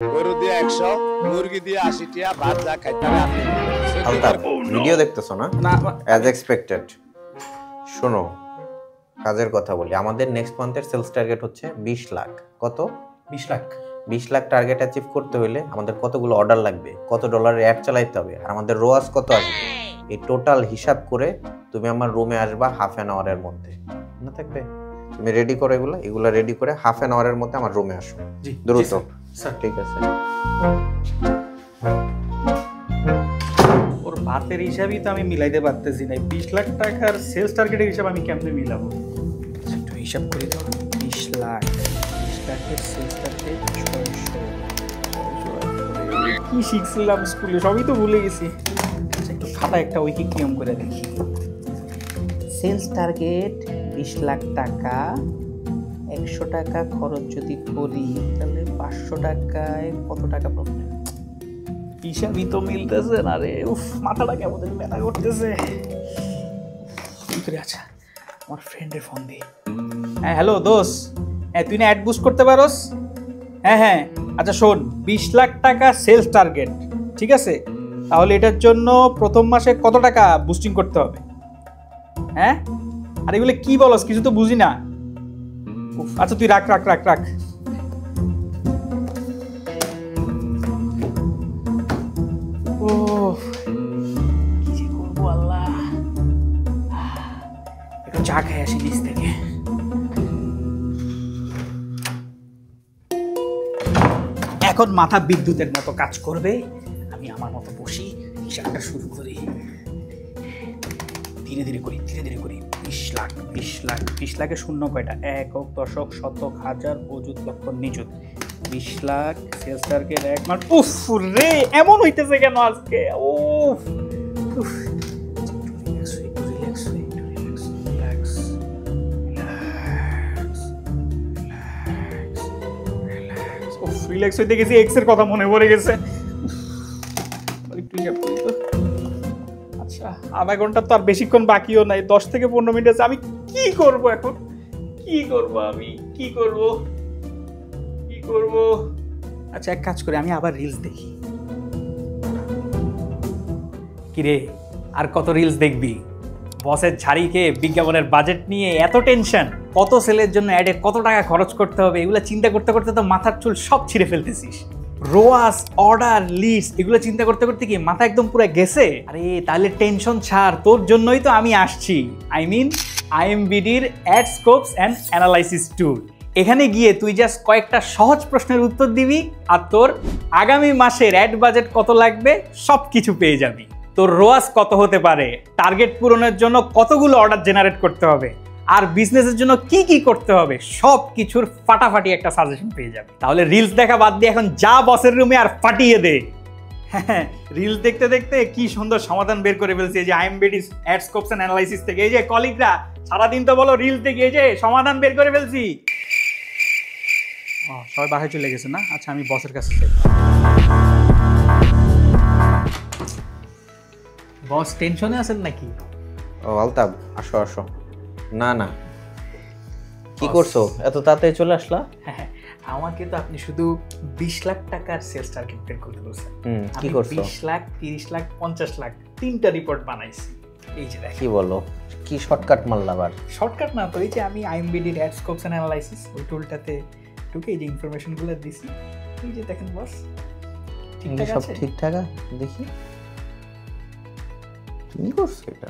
গরু দিয়ে 100, মুরগি দিয়ে 80 টিয়া, ভাত যা খাইতে হবে আপনি। আলতাফ, ভিডিও দেখতেছো না? না অ্যাজ এক্সপেক্টেড। শোনো, কাজের কথা বলি। আমাদের নেক্সট মান্থের সেলস টার্গেট হচ্ছে 20 লাখ। কত? 20 লাখ। 20 লাখ টার্গেট অ্যাচিভ করতে হলে আমাদের কতগুলো অর্ডার লাগবে, কত ডলারের অ্যাড চালাইতে হবে, আর আমাদের রোয়াজ কত আসবে, এই টোটাল হিসাব করে তুমি আমার রুমে আসবা হাফ অ্যান আওয়ারের মধ্যে। না থাকবে? তুমি রেডি করো এগুলা রেডি করে হাফ অ্যান আওয়ারের মধ্যে আমার রুমে আসো। জি দ্রুত। স্যার। ঠিক আছে। ওর ভাতের হিসাবই তো আমি মিলাইতে পারতেছি না। 20 লাখ টাকার সেলস টার্গেটের হিসাব আমি কেমনে মিলাবো? একটু হিসাব করি তো। 20 লাখের সেলস টার্গেট 600। কি শিখছিলাম স্কুলে, সবই তো ভুলে গেছি। একটু খাতা একটা উইকিক নিয়ম করে দেখি। সেলস টার্গেট 20 লাখ টাকা, 100 টাকা খরচ যদি করি তাহলে 500 টাকায় কত টাকা প্রফিট? হিসাবই তো মিলতেছে না রে। উফ, মাথাটা কেমন ব্যথা করতেছে। কি করে? আচ্ছা, আমার ফ্রেন্ডের ফোন দিই। হ্যাঁ হ্যালো দোস্ত, হ্যাঁ তুই না অ্যাড বুস্ট করতে পারোস? হ্যাঁ আচ্ছা শোন, 20 লাখ টাকা সেলস টার্গেট, ঠিক আছে? তাহলে এটার জন্য প্রথম মাসে কত টাকা বুস্টিং করতে হবে? হ্যাঁ, আর এগুলো কি বলস, কিছু তো বুঝি না। আচ্ছা তুই রাখ। ও কি যে করবো আল্লাহ। একটু চা খাই আসি নিচ থেকে। এখন মাথা বিদ্যুতের মতো কাজ করবে। আমি আমার মতো বসি, হিসাবটা শুরু করি। ধীরে ধীরে করি। 20 লাখে শূন্য কয়টা? একক, দশক, শতক, হাজার, অযুত, লক্ষ, নিযুত। 20 লাখ সেলস টার্গেট 1 মাস। উফ রে, এমন হইতেছে কেন আজকে? উফ রিল্যাক্স হইতে গেছি, এক্স এর কথা মনে পড়ে গেছে। একটু হিসাব করি তো। আচ্ছা, আধা ঘন্টা তো আর বেশিক্ষণ বাকিও নাই, 10 থেকে 15 মিনিট আছে। আমি কি করব এখন? কি করব? আচ্ছা এক কাজ করি, আমি আবার রিলস দেখি। কিরে, আর কত রিলস দেখবি? বসের ঝাড়ি খেয়ে বিজ্ঞাপনের বাজেট নিয়ে এত টেনশন, কত সেলের জন্য অ্যাডে কত টাকা খরচ করতে হবে, এগুলো চিন্তা করতে করতে তো মাথার চুল সব ছিঁড়ে ফেলতেছিস। রোয়াস, অর্ডার, লিস্ট, এগুলো চিন্তা করতে করতে কি মাথা একদম পুরো গেছে? আরে তাহলে টেনশন ছাড়, তোর জন্যই তো আমি আসছি। আই মিন আইএমবিডির ad scopes and analysis tool. এখানে গিয়ে তুই জাস্ট কয়েকটা সহজ প্রশ্নের উত্তর দিবি আর তোর আগামী মাসের অ্যাড বাজেট কত লাগবে সব কিছু পেয়ে যাবি। তোর রোয়াস কত হতে পারে, টার্গেট পূরণের জন্য কতগুলো অর্ডার জেনারেট করতে হবে, আর বিজনেসের জন্য কি কি করতে হবে, সব কিছুর ফাটাফাটি একটা সাজেশন পেয়ে যাবে। তাহলে রিলস দেখা বাদ দিয়ে এখন যা বসের রুমে আর ফাটিয়ে দে। হ্যাঁ, রিলস দেখতে দেখতে কি সুন্দর সমাধান বের করে ফেলছি এই যে আইএমবিডি অ্যাড স্কোপস এন্ড অ্যানালাইসিস থেকে। এই যে কলিগরা সারাদিন তো বলো রিলস দেখে, এই যে সমাধান বের করে ফেলছি। সবাই বাসায় চলে গেছে না? আচ্ছা আমি বসের কাছে যাই। বস টেনশনে আছেন নাকি? ও আলতাফ, আসো। না কি করছো, এত তাড়াতাড়ি চলে আসলা? হ্যাঁ, আমাকে তো আপনি শুধু 20 লাখ টাকার সেলস টার্গেট বের করতে বলছেন। কি করছো? 20 লাখ, 30 লাখ, 50 লাখ, 3টা রিপোর্ট বানাইছি। এই যে দেখেন। কি বলো, কি শর্টকাট মারলা আবার? শর্টকাট না তো, এই যে আমি আইএমবিডি অ্যাড স্কোপস এন্ড অ্যানালাইসিস ওই টুলটাতে ঢুকে এই যে ইনফরমেশনগুলো দিছি। এই যে দেখেন বস, ঠিকঠাক সব আছে? ঠিকঠাক দেখি। তুমি করছো এটা?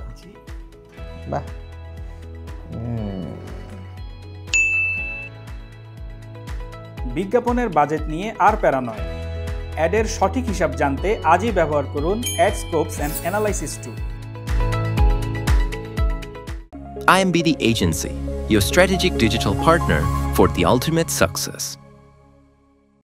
বাহ। বিজ্ঞাপনের বাজেট নিয়ে আর প্যারা নয়। অ্যাডের সঠিক হিসাব জানতে আজই ব্যবহার করুন ad scopes and analysis tool. IMBD Agency, your strategic digital partner for the ultimate success.